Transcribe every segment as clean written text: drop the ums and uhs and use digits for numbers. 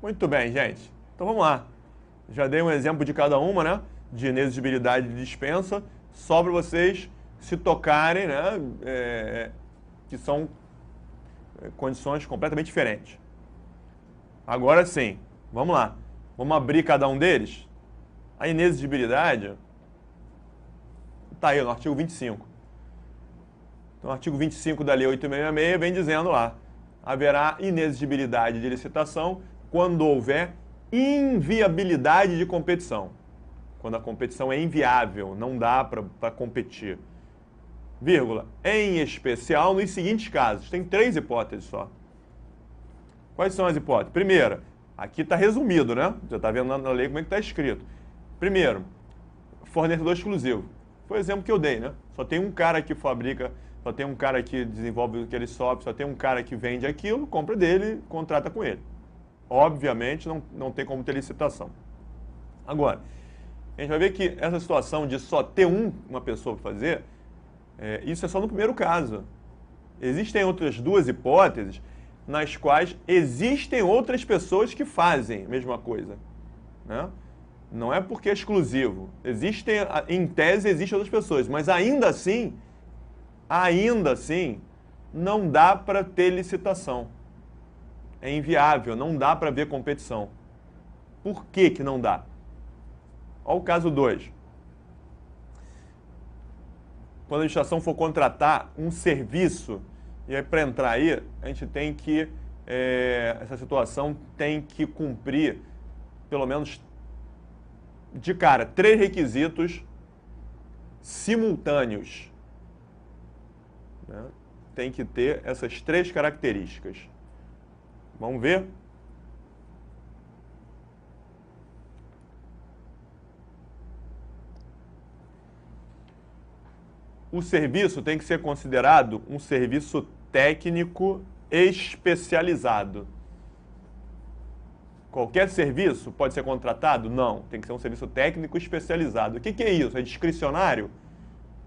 Muito bem, gente. Então vamos lá. Já dei um exemplo de cada uma, né? De inexigibilidade de dispensa, só para vocês se tocarem, né? Que são condições completamente diferentes. Agora sim, vamos lá. Vamos abrir cada um deles. A inexigibilidade está aí no artigo 25. Então, o artigo 25 da Lei 8.666 vem dizendo lá: haverá inexigibilidade de licitação quando houver inviabilidade de competição. Quando a competição é inviável, não dá para competir. Vírgula, em especial nos seguintes casos. Tem 3 hipóteses só. Quais são as hipóteses? Primeira, aqui está resumido, né? Já está vendo na lei como é que está escrito. Primeiro, fornecedor exclusivo. Foi o exemplo que eu dei, né? Só tem um cara que fabrica, só tem um cara que desenvolve aquele software, só tem um cara que vende aquilo, compra dele, contrata com ele. Obviamente, não tem como ter licitação. Agora, a gente vai ver que essa situação de só ter uma pessoa para fazer, isso é só no primeiro caso. Existem outras 2 hipóteses nas quais existem outras pessoas que fazem a mesma coisa, né? Não é porque é exclusivo. Em tese, existem outras pessoas, mas ainda assim, não dá para ter licitação. É inviável, não dá para ver competição. Por que que não dá? Olha o caso 2. Quando a administração for contratar um serviço, e aí para entrar aí, a gente tem que, essa situação tem que cumprir, pelo menos de cara, 3 requisitos simultâneos. Né? Tem que ter essas 3 características. Vamos ver? O serviço tem que ser considerado um serviço técnico especializado. Qualquer serviço pode ser contratado? Não, tem que ser um serviço técnico especializado. O que é isso? É discricionário?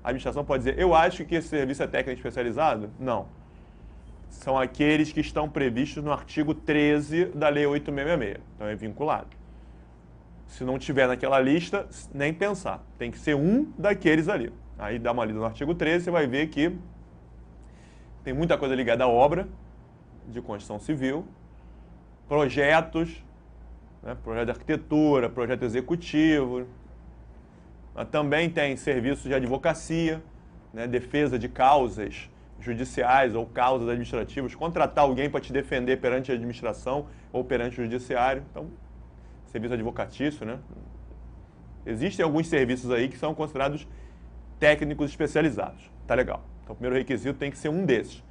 A administração pode dizer, eu acho que esse serviço é técnico especializado? Não. São aqueles que estão previstos no artigo 13 da Lei 8.666. Então é vinculado. Se não tiver naquela lista, nem pensar. Tem que ser um daqueles ali. Aí dá uma lida no artigo 13, você vai ver que tem muita coisa ligada à obra de construção civil, projetos, né, projeto de arquitetura, projeto executivo. Mas também tem serviços de advocacia, né, defesa de causas judiciais ou causas administrativas, contratar alguém para te defender perante a administração ou perante o judiciário. Então, serviço advocatício, né? Existem alguns serviços aí que são considerados técnicos especializados. Tá legal. Então, o primeiro requisito tem que ser um desses.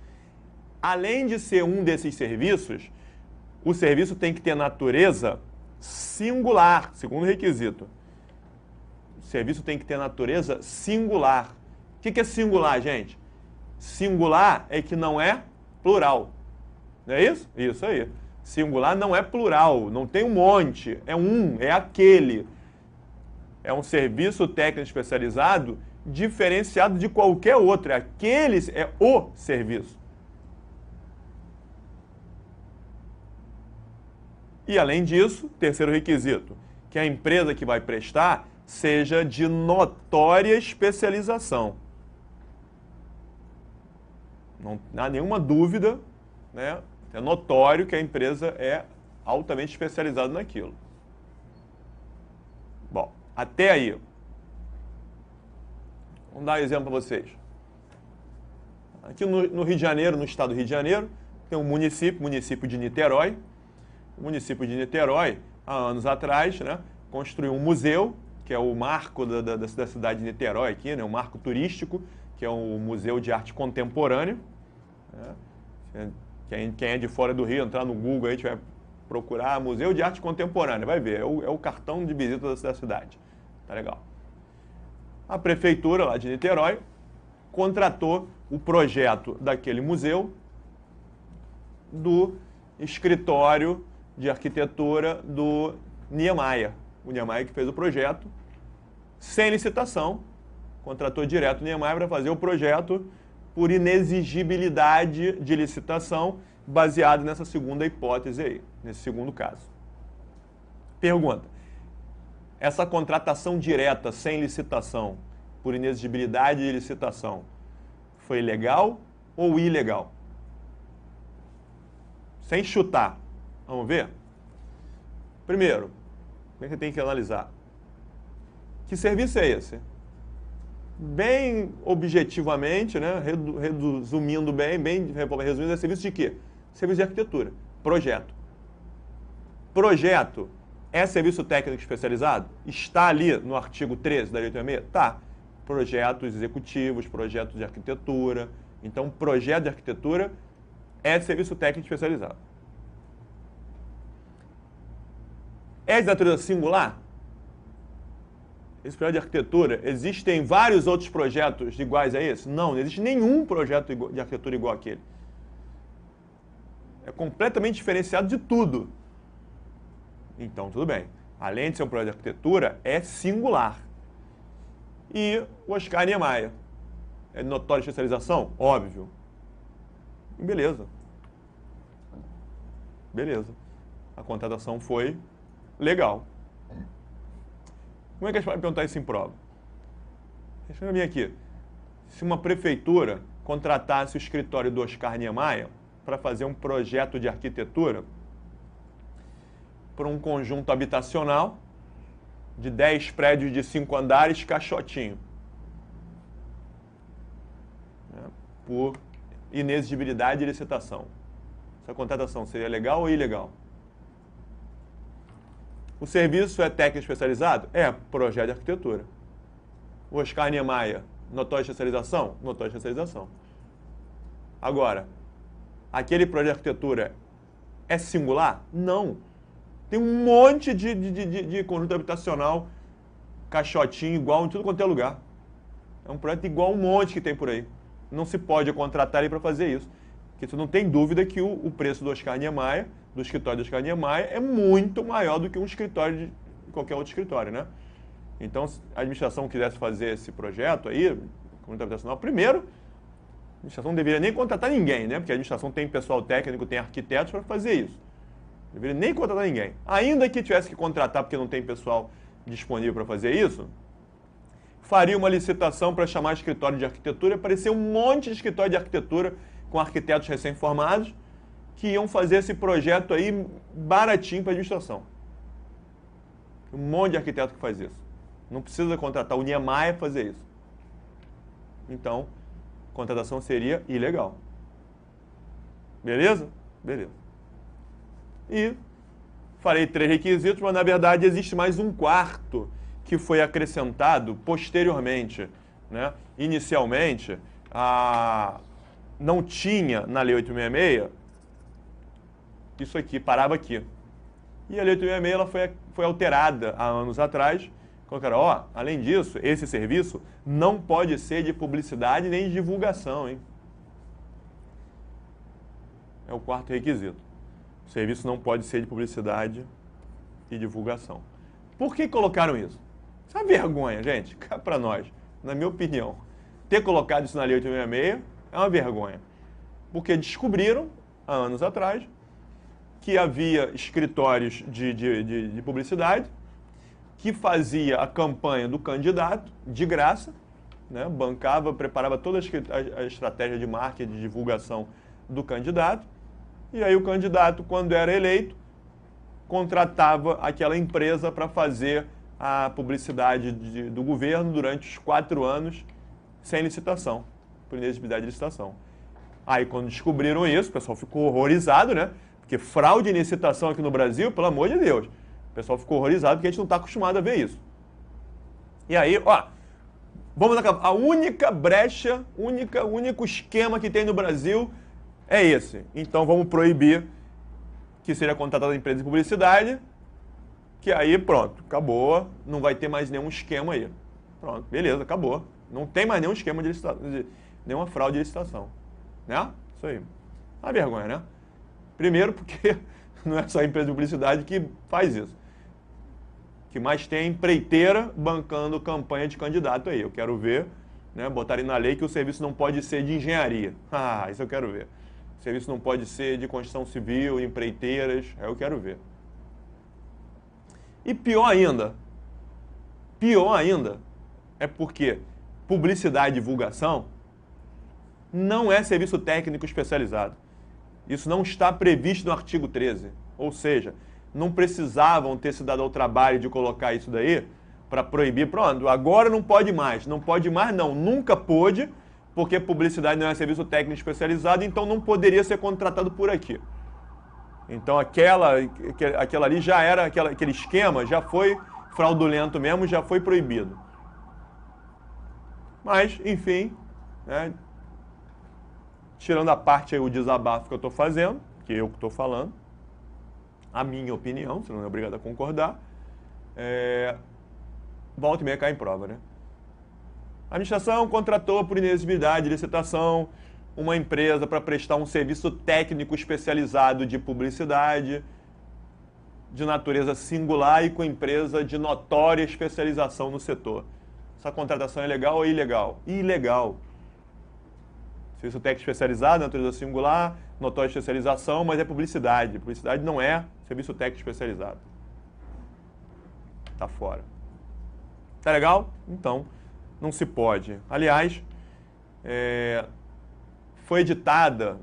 Além de ser um desses serviços, o serviço tem que ter natureza singular, segundo requisito. O serviço tem que ter natureza singular. O que é singular, gente? Singular é que não é plural. Não é isso? Isso aí. Singular não é plural, não tem um monte, é aquele. É um serviço técnico especializado diferenciado de qualquer outro. Aquele é o serviço. E, além disso, terceiro requisito, que a empresa que vai prestar seja de notória especialização. Não há nenhuma dúvida, né? É notório que a empresa é altamente especializada naquilo. Bom, até aí. Vamos dar um exemplo para vocês. Aqui no Rio de Janeiro, no estado do Rio de Janeiro, tem um município de Niterói. O município de Niterói, há anos atrás, né, construiu um museu, que é o marco da cidade de Niterói aqui, né, um marco turístico, que é o Museu de Arte Contemporânea. Né? Quem é de fora do Rio, entrar no Google aí, a gente vai procurar Museu de Arte Contemporânea, vai ver, é o cartão de visita da cidade. Tá legal. A prefeitura lá de Niterói contratou o projeto daquele museu do escritório de arquitetura do Niemeyer. O Niemeyer que fez o projeto, sem licitação, contratou direto o Niemeyer para fazer o projeto por inexigibilidade de licitação, baseado nessa segunda hipótese aí, nesse segundo caso. Pergunta. Essa contratação direta, sem licitação, por inexigibilidade de licitação, foi legal ou ilegal? Sem chutar. Vamos ver? Primeiro, como é que você tem que analisar? Que serviço é esse? Bem objetivamente, né? Resumindo bem resumindo, é serviço de quê? Serviço de arquitetura. Projeto. Projeto é serviço técnico especializado? Está ali no artigo 13 da Lei 866? Tá. Projetos executivos, projetos de arquitetura. Então, projeto de arquitetura é serviço técnico especializado. É de natureza singular? Esse projeto de arquitetura, existem vários outros projetos iguais a esse? Não, não existe nenhum projeto de arquitetura igual àquele. É completamente diferenciado de tudo. Então, tudo bem. Além de ser um projeto de arquitetura, é singular. E o Oscar Niemeyer. É de notória especialização? Óbvio. E beleza. Beleza. A contratação foi legal. Como é que a gente pode perguntar isso em prova? Deixa eu vir aqui. Se uma prefeitura contratasse o escritório do Oscar Niemeyer para fazer um projeto de arquitetura para um conjunto habitacional de 10 prédios de 5 andares, caixotinho. Por inexigibilidade de licitação. Essa contratação seria legal ou ilegal? O serviço é técnico especializado? É, projeto de arquitetura. O Oscar Niemeyer, notória especialização? Notória especialização. Agora, aquele projeto de arquitetura é singular? Não. Tem um monte de conjunto habitacional, caixotinho, igual em tudo quanto é lugar. É um projeto igual um monte que tem por aí. Não se pode contratar ele para fazer isso. Porque tu não tem dúvida que o preço do Oscar Niemeyer, do escritório do Oscar Niemeyer, é muito maior do que um escritório de qualquer outro escritório, né? Então, se a administração quisesse fazer esse projeto aí, conjunto habitacional, primeiro, a administração não deveria nem contratar ninguém, né? Porque a administração tem pessoal técnico, tem arquitetos para fazer isso. Não deveria nem contratar ninguém. Ainda que tivesse que contratar porque não tem pessoal disponível para fazer isso, faria uma licitação para chamar escritório de arquitetura e aparecer um monte de escritório de arquitetura com arquitetos recém-formados que iam fazer esse projeto aí baratinho para a administração. Um monte de arquiteto que faz isso. Não precisa contratar o Niemeyer para fazer isso. Então, a contratação seria ilegal. Beleza? Beleza. E falei 3 requisitos, mas na verdade existe mais um quarto que foi acrescentado posteriormente, né? Inicialmente, não tinha na Lei 866 isso aqui, parava aqui. E a Lei 866 ela foi alterada há anos atrás. Colocaram, além disso, esse serviço não pode ser de publicidade nem de divulgação, hein? É o quarto requisito. O serviço não pode ser de publicidade e divulgação. Por que colocaram isso? Isso é uma vergonha, gente, cá para nós, na minha opinião. Ter colocado isso na Lei 866 é uma vergonha. Porque descobriram, há anos atrás, que havia escritórios de publicidade que fazia a campanha do candidato de graça, né? Bancava, preparava toda a estratégia de marketing, de divulgação do candidato, e aí o candidato, quando era eleito, contratava aquela empresa para fazer a publicidade do governo durante os 4 anos sem licitação, por inexigibilidade de licitação. Aí, quando descobriram isso, o pessoal ficou horrorizado, né? Porque fraude em licitação aqui no Brasil, pelo amor de Deus. O pessoal ficou horrorizado porque a gente não está acostumado a ver isso. E aí, vamos acabar. A única brecha, único esquema que tem no Brasil é esse. Então, vamos proibir que seja contratada a empresa de publicidade, que aí, pronto, acabou. Não vai ter mais nenhum esquema aí. Pronto, beleza, acabou. Não tem mais nenhum esquema de licitação, nenhuma fraude de licitação. Né? Isso aí. Uma vergonha, né? Primeiro porque não é só a empresa de publicidade que faz isso. O que mais tem é empreiteira bancando campanha de candidato aí. Eu quero ver, né, botarem na lei que o serviço não pode ser de engenharia. Isso eu quero ver. O serviço não pode ser de construção civil, empreiteiras, eu quero ver. E pior ainda, é porque publicidade e divulgação não é serviço técnico especializado. Isso não está previsto no artigo 13. Ou seja, não precisavam ter se dado ao trabalho de colocar isso daí para proibir. Pronto, agora não pode mais. Não pode mais, não. Nunca pôde, porque publicidade não é serviço técnico especializado, então não poderia ser contratado por aqui. Então aquela ali já era, aquele esquema já foi fraudulento mesmo, já foi proibido. Mas, enfim, né, tirando a parte aí, o desabafo que eu estou fazendo, que eu que estou falando, a minha opinião, você não é obrigado a concordar, volta e meia cai em prova, né? A administração contratou por inexigibilidade de licitação uma empresa para prestar um serviço técnico especializado de publicidade, de natureza singular e com empresa de notória especialização no setor. Essa contratação é legal ou ilegal? Ilegal. Serviço técnico especializado, natureza singular, notória especialização, mas é publicidade. Publicidade não é serviço técnico especializado. Tá fora. Tá legal? Então, não se pode. Aliás, foi editada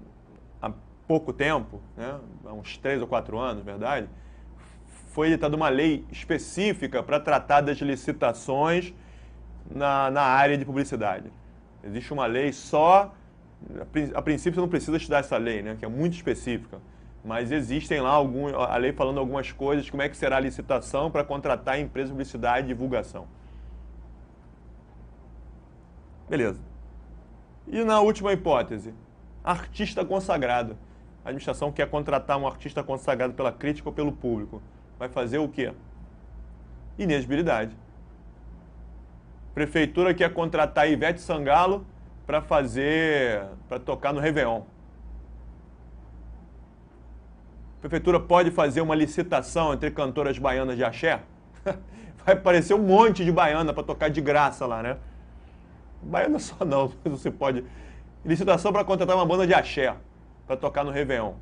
há pouco tempo, né, há uns 3 ou 4 anos, verdade, foi editada uma lei específica para tratar das licitações na área de publicidade. Existe uma lei só, a princípio você não precisa estudar essa lei, né, que é muito específica, mas existem lá a lei falando algumas coisas, como é que será a licitação para contratar empresas de publicidade e divulgação. Beleza. E na última hipótese, artista consagrado. A administração quer contratar um artista consagrado pela crítica ou pelo público. Vai fazer o quê? Inexigibilidade. Prefeitura quer contratar a Ivete Sangalo para tocar no Réveillon. Prefeitura pode fazer uma licitação entre cantoras baianas de axé? Vai aparecer um monte de baiana para tocar de graça lá, né? Baiana só não, mas você pode. Licitação para contratar uma banda de axé para tocar no Réveillon.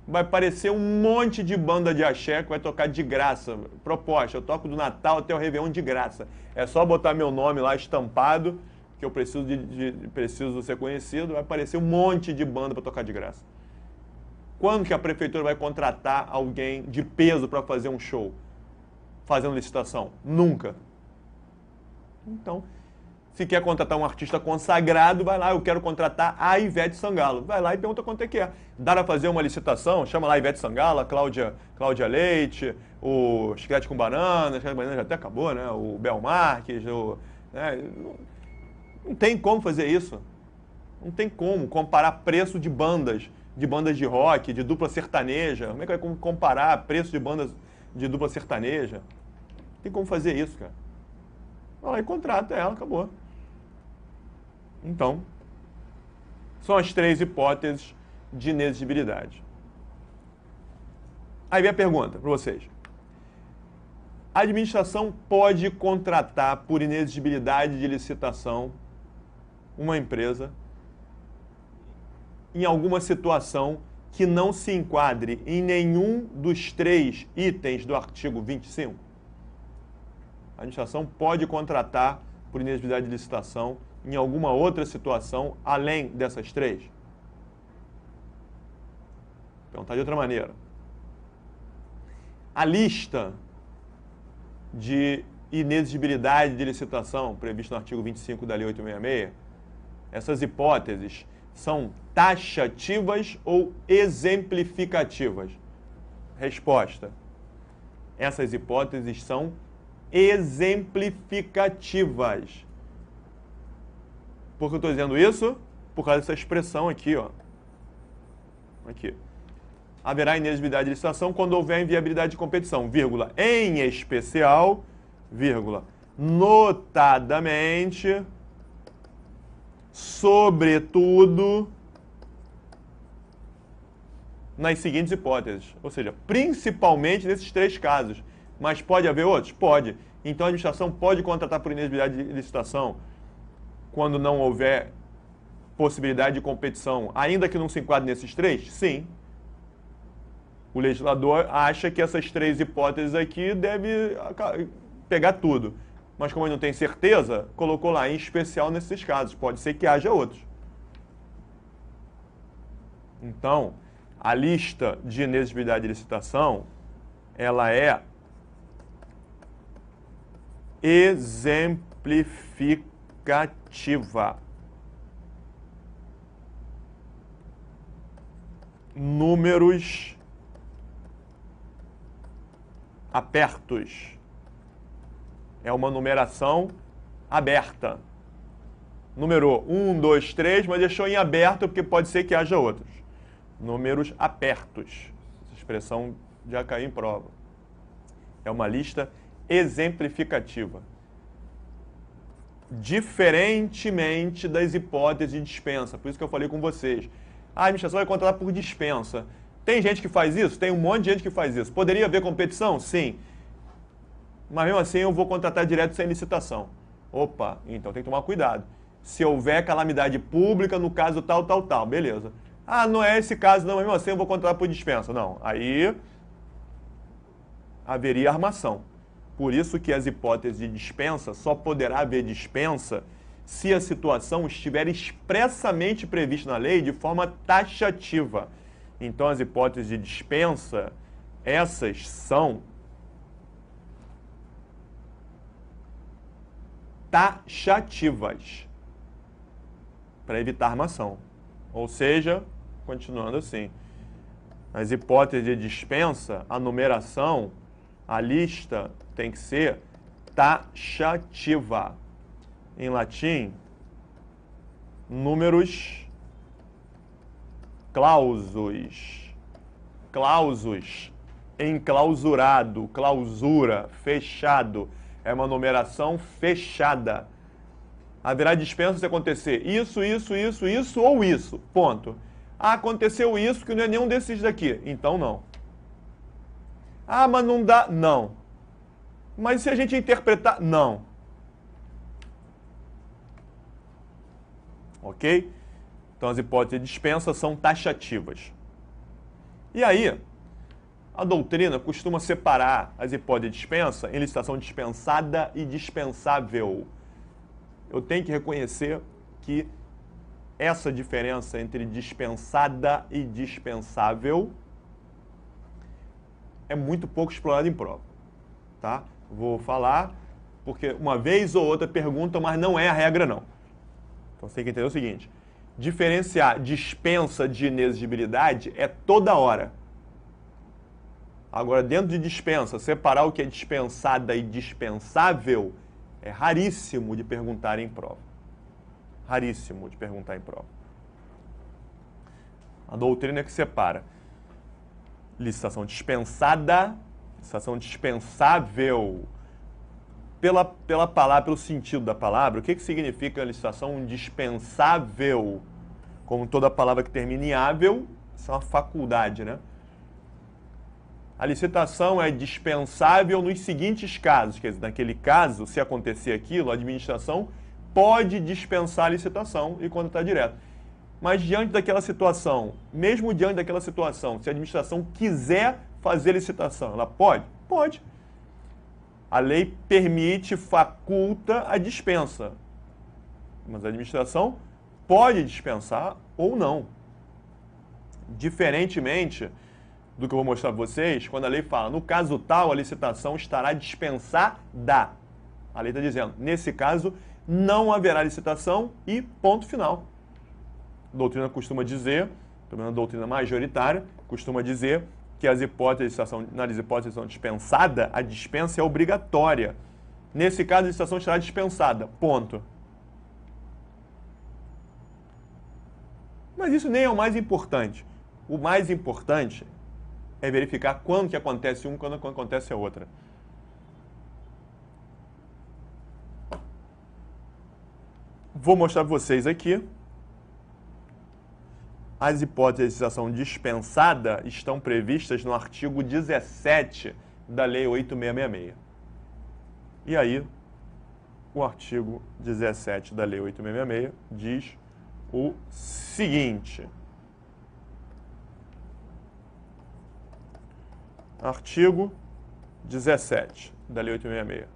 Vai aparecer um monte de banda de axé que vai tocar de graça. Proposta, eu toco do Natal até o Réveillon de graça. É só botar meu nome lá estampado, que eu preciso ser conhecido, vai aparecer um monte de banda para tocar de graça. Quando que a prefeitura vai contratar alguém de peso para fazer um show? Fazendo licitação? Nunca. Então, se quer contratar um artista consagrado, vai lá, eu quero contratar a Ivete Sangalo. Vai lá e pergunta quanto é que é. Dá para fazer uma licitação, chama lá a Ivete Sangalo, a Cláudia Leite, o Chiclete com Banana já até acabou, né? O Bel Marques, né? Não tem como fazer isso. Não tem como comparar preço de bandas de rock, de dupla sertaneja. Como é que vai comparar preço de bandas de dupla sertaneja? Não tem como fazer isso, cara. Vai lá e contrata ela, acabou. Então, são as 3 hipóteses de inexigibilidade. Aí vem a pergunta para vocês. A administração pode contratar por inexigibilidade de licitação uma empresa em alguma situação que não se enquadre em nenhum dos 3 itens do artigo 25? A administração pode contratar por inexigibilidade de licitação em alguma outra situação além dessas 3? Perguntar de outra maneira. A lista de inexigibilidade de licitação prevista no artigo 25 da Lei 866, essas hipóteses são taxativas ou exemplificativas? Resposta. Essas hipóteses são exemplificativas. Por que eu estou dizendo isso? Por causa dessa expressão aqui, ó. Aqui. Haverá inexigibilidade de licitação quando houver inviabilidade de competição, vírgula, em especial, vírgula, notadamente, sobretudo, nas seguintes hipóteses. Ou seja, principalmente nesses 3 casos. Mas pode haver outros? Pode. Então a administração pode contratar por inexigibilidade de licitação quando não houver possibilidade de competição, ainda que não se enquadre nesses 3? Sim. O legislador acha que essas três hipóteses aqui deve pegar tudo. Mas como ele não tem certeza, colocou lá em especial nesses casos. Pode ser que haja outros. Então, a lista de inexigibilidade de licitação, ela é exemplificativa. Números apertos. É uma numeração aberta. Numerou 1, 2, 3, mas deixou em aberto porque pode ser que haja outros. Números apertos. Essa expressão já caiu em prova. É uma lista exemplificativa. Diferentemente das hipóteses de dispensa. Por isso que eu falei com vocês. A administração vai contratar por dispensa. Tem gente que faz isso? Tem um monte de gente que faz isso. Poderia haver competição? Sim. Mas mesmo assim eu vou contratar direto sem licitação. Opa, então tem que tomar cuidado. Se houver calamidade pública, no caso tal, beleza. Ah, não é esse caso não, mesmo assim eu vou contratar por dispensa. Não, aí haveria armação. Por isso que as hipóteses de dispensa só poderá haver dispensa se a situação estiver expressamente prevista na lei de forma taxativa. Então as hipóteses de dispensa, essas são taxativas, para evitar armação. Ou seja, continuando assim, as hipóteses de dispensa, a numeração, a lista tem que ser taxativa. Em latim, numerus clausus. Clausus, enclausurado, clausura, fechado. É uma numeração fechada. Haverá dispensa se acontecer isso ou isso. Ponto. Ah, aconteceu isso que não é nenhum desses daqui. Então não. Ah, mas não dá. Não. Mas se a gente interpretar. Não. Ok? Então as hipóteses de dispensa são taxativas. E aí, a doutrina costuma separar as hipóteses de dispensa em licitação dispensada e dispensável. Eu tenho que reconhecer que essa diferença entre dispensada e dispensável é muito pouco explorada em prova. Tá? Vou falar porque uma vez ou outra perguntam, mas não é a regra não. Então você tem que entender o seguinte, diferenciar dispensa de inexigibilidade é toda hora. Agora, dentro de dispensa, separar o que é dispensada e dispensável é raríssimo de perguntar em prova. Raríssimo de perguntar em prova. A doutrina é que separa licitação dispensada, licitação dispensável. Pela palavra, pelo sentido da palavra, o que significa licitação dispensável? Como toda palavra que termina em ável, isso é uma faculdade, né? A licitação é dispensável nos seguintes casos. Quer dizer, naquele caso, se acontecer aquilo, a administração pode dispensar a licitação e contratar direto. Mas diante daquela situação, mesmo diante daquela situação, se a administração quiser fazer licitação, ela pode? Pode. A lei permite, faculta a dispensa. Mas a administração pode dispensar ou não. Diferentemente do que eu vou mostrar para vocês, quando a lei fala, no caso tal, a licitação estará dispensada. A lei está dizendo, nesse caso, não haverá licitação e ponto final. A doutrina costuma dizer, pelo menos a doutrina majoritária, costuma dizer que as hipóteses, nas hipóteses são dispensada, a dispensa é obrigatória. Nesse caso, a licitação estará dispensada. Ponto. Mas isso nem é o mais importante. O mais importante é verificar quando que acontece um e quando acontece a outra. Vou mostrar para vocês aqui. As hipóteses de licitação dispensada estão previstas no artigo 17 da Lei 8.666. E aí, o artigo 17 da Lei 8.666 diz o seguinte. Artigo 17 da Lei 866.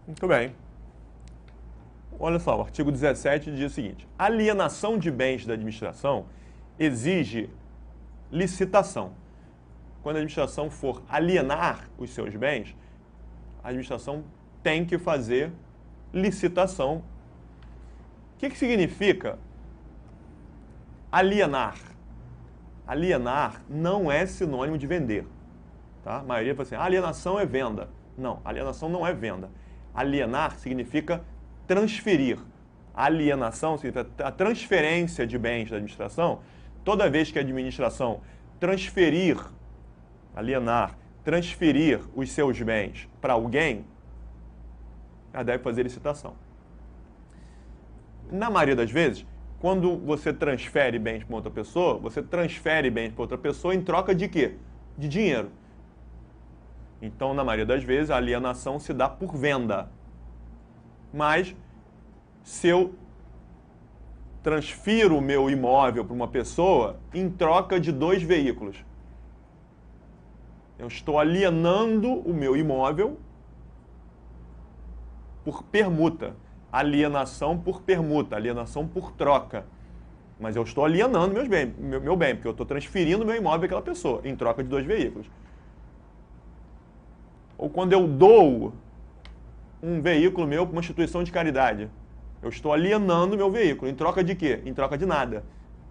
Muito bem. Olha só, o artigo 17 diz o seguinte: alienação de bens da administração exige licitação. Quando a administração for alienar os seus bens, a administração tem que fazer licitação. O que significa alienar? Alienar não é sinônimo de vender. Tá? A maioria fala assim, alienação é venda. Não, alienação não é venda. Alienar significa transferir. Alienação significa a transferência de bens da administração. Toda vez que a administração transferir, alienar, transferir os seus bens para alguém, ela deve fazer licitação. Na maioria das vezes, quando você transfere bens para outra pessoa, você transfere bens para outra pessoa em troca de quê? De dinheiro. Então, na maioria das vezes, a alienação se dá por venda. Mas, se eu transfiro o meu imóvel para uma pessoa em troca de 2 veículos, eu estou alienando o meu imóvel por permuta. Alienação por permuta, alienação por troca. Mas eu estou alienando meu bem, porque eu estou transferindo meu imóvel àquela pessoa em troca de 2 veículos. Ou quando eu dou um veículo meu para uma instituição de caridade, eu estou alienando meu veículo. Em troca de quê? Em troca de nada.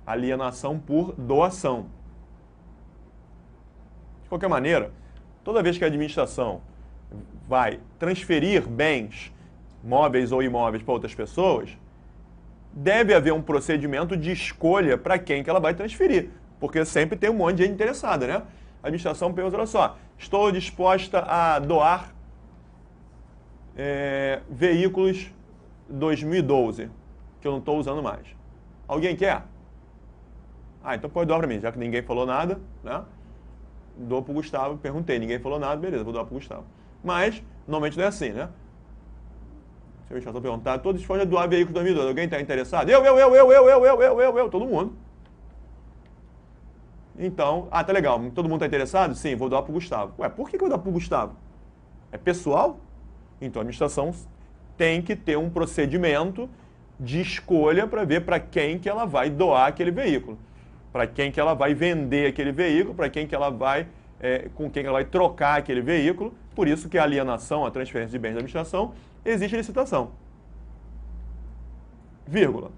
Alienação por doação. De qualquer maneira, toda vez que a administração vai transferir bens, móveis ou imóveis para outras pessoas, deve haver um procedimento de escolha para quem que ela vai transferir. Porque sempre tem um monte de gente interessada, né? A administração pergunta, olha só, estou disposta a doar veículos 2012, que eu não estou usando mais. Alguém quer? Ah, então pode doar para mim, já que ninguém falou nada, né? Dou para o Gustavo, perguntei, ninguém falou nada, beleza, vou doar para o Gustavo. Mas, normalmente não é assim, né? Se a administração perguntar, estou disposto a doar veículos 2012, alguém está interessado? Eu, todo mundo. Então, tá legal, todo mundo está interessado? Sim, vou doar para o Gustavo. Ué, por que eu vou dar para o Gustavo? É pessoal? Então a administração tem que ter um procedimento de escolha para ver para quem que ela vai doar aquele veículo, para quem que ela vai vender aquele veículo, para quem que ela vai, com quem que ela vai trocar aquele veículo. Por isso que a alienação, a transferência de bens da administração, existe licitação. Vírgula.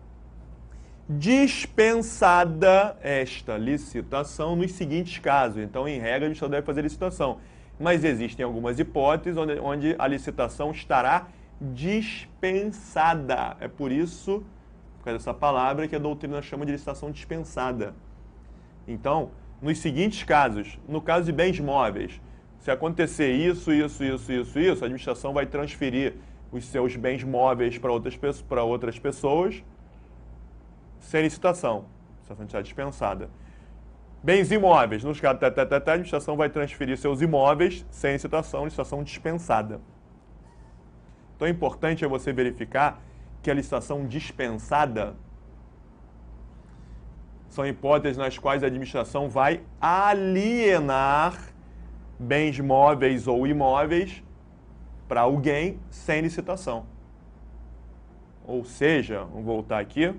Dispensada esta licitação nos seguintes casos. Então, em regra, a administração deve fazer licitação. Mas existem algumas hipóteses onde a licitação estará dispensada. É por isso, por causa dessa palavra, que a doutrina chama de licitação dispensada. Então, nos seguintes casos, no caso de bens móveis, se acontecer isso, a administração vai transferir os seus bens móveis para outras pessoas sem licitação. A licitação está dispensada. Bens imóveis, nos casos a administração vai transferir seus imóveis sem licitação dispensada. Então, é importante você verificar que a licitação dispensada São hipóteses nas quais a administração vai alienar bens móveis ou imóveis para alguém sem licitação. Ou seja, vamos voltar aqui.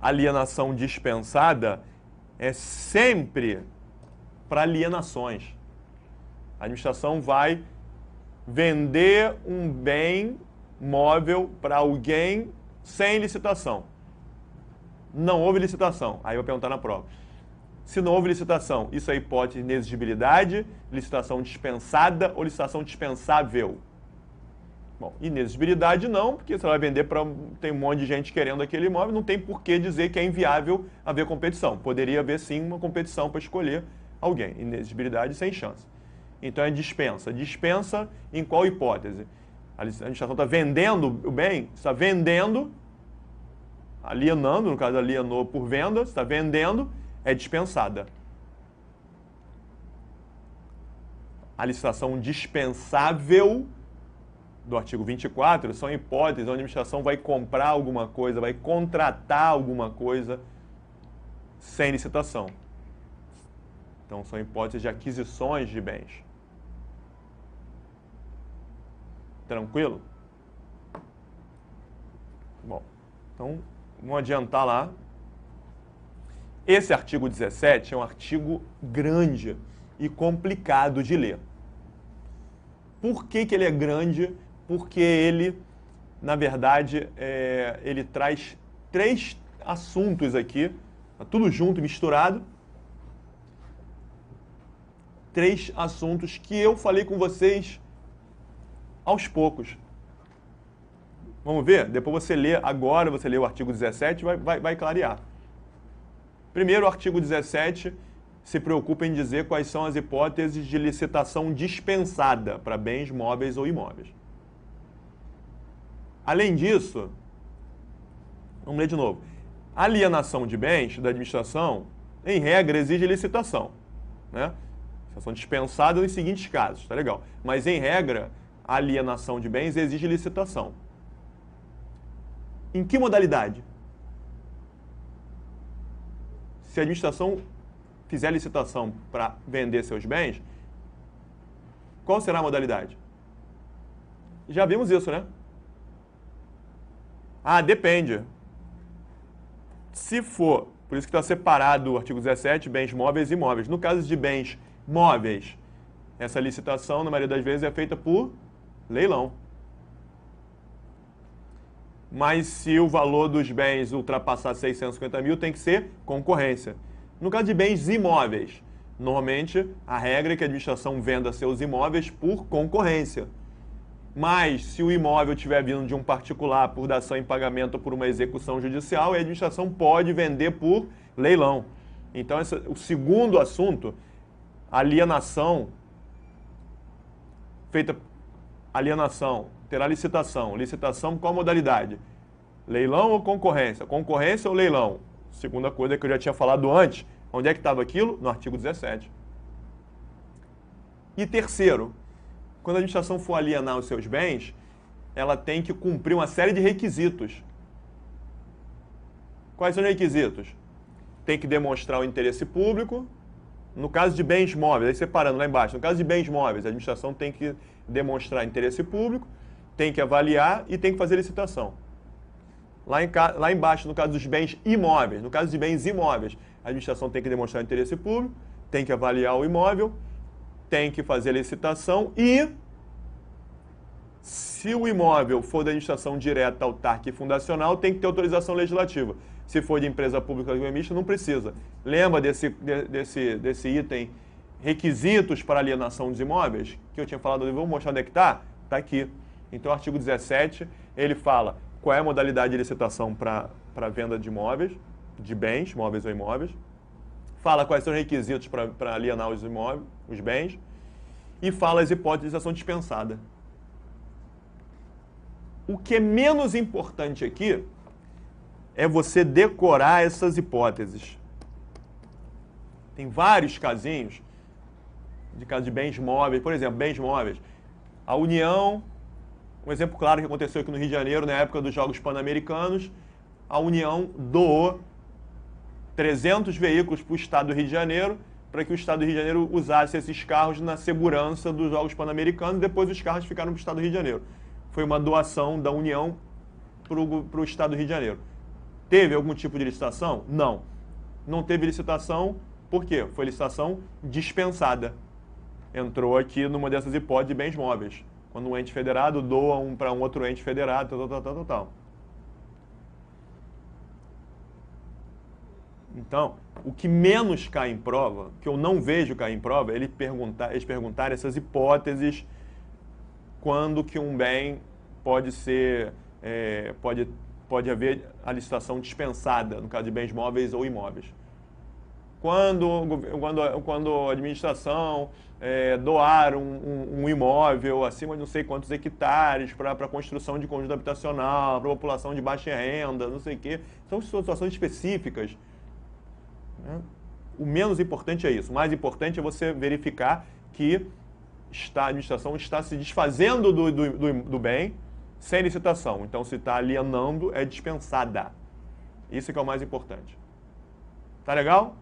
Alienação dispensada é sempre para alienações. A administração vai vender um bem móvel para alguém sem licitação. Não houve licitação. Aí eu vou perguntar na prova. Se não houve licitação, isso é hipótese de inexigibilidade, licitação dispensada ou licitação dispensável? Bom, inexigibilidade não, porque você vai vender para... Tem um monte de gente querendo aquele imóvel, não tem por que dizer que é inviável haver competição. Poderia haver sim uma competição para escolher alguém. Inexigibilidade sem chance. Então é dispensa. Dispensa em qual hipótese? A administração está vendendo o bem, está vendendo, alienando, no caso alienou por venda, está vendendo, é dispensada. A licitação dispensável do artigo 24 são hipóteses onde a administração vai comprar alguma coisa, vai contratar alguma coisa sem licitação. Então são hipóteses de aquisições de bens. Tranquilo? Bom, então vamos adiantar lá. Esse artigo 17 é um artigo grande e complicado de ler. Por que ele é grande? Porque ele, na verdade, ele traz 3 assuntos aqui, tudo junto, misturado. 3 assuntos que eu falei com vocês aos poucos. Vamos ver? Depois você lê agora, você lê o artigo 17 e vai clarear. Primeiro, o artigo 17 se preocupa em dizer quais são as hipóteses de licitação dispensada para bens móveis ou imóveis. Além disso, vamos ler de novo. A alienação de bens da administração, em regra, exige licitação, né? Licitação dispensada nos seguintes casos, tá legal. Mas, em regra, a alienação de bens exige licitação. Em que modalidade? Se a administração fizer licitação para vender seus bens, qual será a modalidade? Já vimos isso, né? Ah, depende. Se for, por isso que está separado o artigo 17, bens móveis e imóveis. No caso de bens móveis, essa licitação, na maioria das vezes, é feita por leilão. Mas se o valor dos bens ultrapassar 650 mil, tem que ser concorrência. No caso de bens imóveis, normalmente a regra é que a administração venda seus imóveis por concorrência. Mas se o imóvel estiver vindo de um particular por dação em pagamento ou por uma execução judicial, a administração pode vender por leilão. Então, o segundo assunto, alienação, terá licitação. Licitação, qual modalidade? Leilão ou concorrência? Concorrência ou leilão? Segunda coisa que eu já tinha falado antes. Onde é que estava aquilo? No artigo 17. E terceiro, quando a administração for alienar os seus bens, ela tem que cumprir uma série de requisitos. Quais são os requisitos? Tem que demonstrar o interesse público. No caso de bens móveis, aí separando lá embaixo, no caso de bens móveis, a administração tem que demonstrar interesse público, tem que avaliar e tem que fazer licitação. Lá embaixo, no caso dos bens imóveis, no caso de bens imóveis, a administração tem que demonstrar interesse público, tem que avaliar o imóvel, tem que fazer licitação e, se o imóvel for da administração direta, autárquica e fundacional, tem que ter autorização legislativa. Se for de empresa pública ou mista, não precisa. Lembra desse item, requisitos para alienação dos imóveis? Que eu tinha falado, eu vou mostrar onde é que está? Está aqui. Então, o artigo 17, ele fala qual é a modalidade de licitação para venda de imóveis, de bens, móveis ou imóveis. Fala quais são os requisitos para alienar os imóveis, os bens. E fala as hipóteses de licitação dispensada. O que é menos importante aqui é você decorar essas hipóteses. Tem vários casinhos, de caso de bens móveis, por exemplo, bens móveis. A União, um exemplo claro que aconteceu aqui no Rio de Janeiro, na época dos Jogos Pan-Americanos, a União doou 300 veículos para o Estado do Rio de Janeiro, para que o Estado do Rio de Janeiro usasse esses carros na segurança dos Jogos Pan-Americanos, depois os carros ficaram para o Estado do Rio de Janeiro. Foi uma doação da União para o Estado do Rio de Janeiro. Teve algum tipo de licitação? Não. Não teve licitação, por quê? Foi licitação dispensada. Entrou aqui numa dessas hipóteses de bens móveis. Quando um ente federado doa para um outro ente federado, tal. Então, o que menos cai em prova, que eu não vejo cair em prova, é eles perguntarem essas hipóteses quando que um bem pode ser, pode haver a licitação dispensada, no caso de bens móveis ou imóveis. Quando a administração doar um imóvel acima de não sei quantos hectares para a construção de conjunto habitacional, para a população de baixa renda, não sei o quê, são situações específicas. Né? O menos importante é isso. O mais importante é você verificar que a administração está se desfazendo do bem sem licitação. Então, se está alienando, é dispensada. Isso que é o mais importante. Tá legal?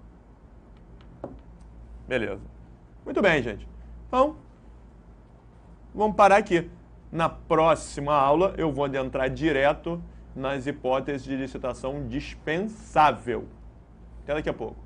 Beleza. Muito bem, gente. Então, vamos parar aqui. Na próxima aula, eu vou adentrar direto nas hipóteses de licitação dispensável. Até daqui a pouco.